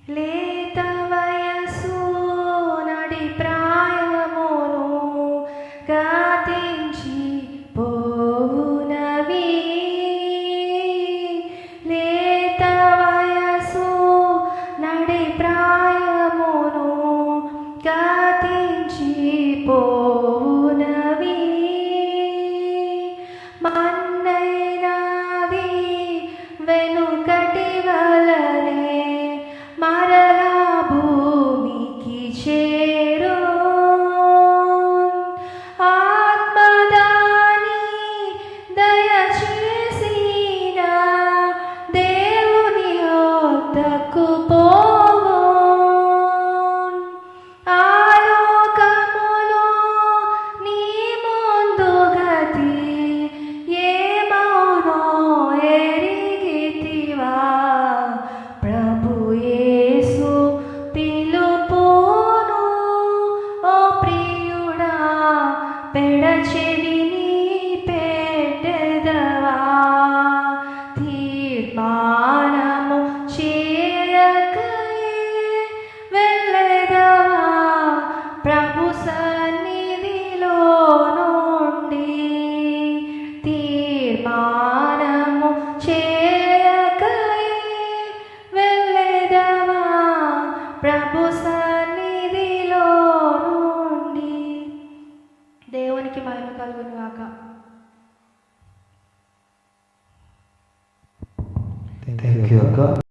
లేత వయసు నడి ప్రాయమును గతించి పోవునవి. లేత వయసు నడి ప్రాయమును గతించి పోవునవి. మన్నైనాది వెనుకటి వలనే మరలా భూమికి చేరు. ఆత్మదాని దయచేసిన దేవుని వద్దకు పోవు. ఆలోకములో నీ ముందు గతి ఏమౌనో ఎరిగితివా. ప్రభు యేసు పిలుపును ఓ ప్రియుడా పెడచెవిని పెట్టెదవా. తీర్మానము చేయకయే వెళ్ళెదవా ప్రభు సన్నిధిలో నుండి. తీర్మానము చేయకయే వెళ్ళెదవా ప్రభు సన్నిధిలో నుండి. దేవునికి మహిమ కలుగును గాక. థ్యాంక్ యూ అక్క.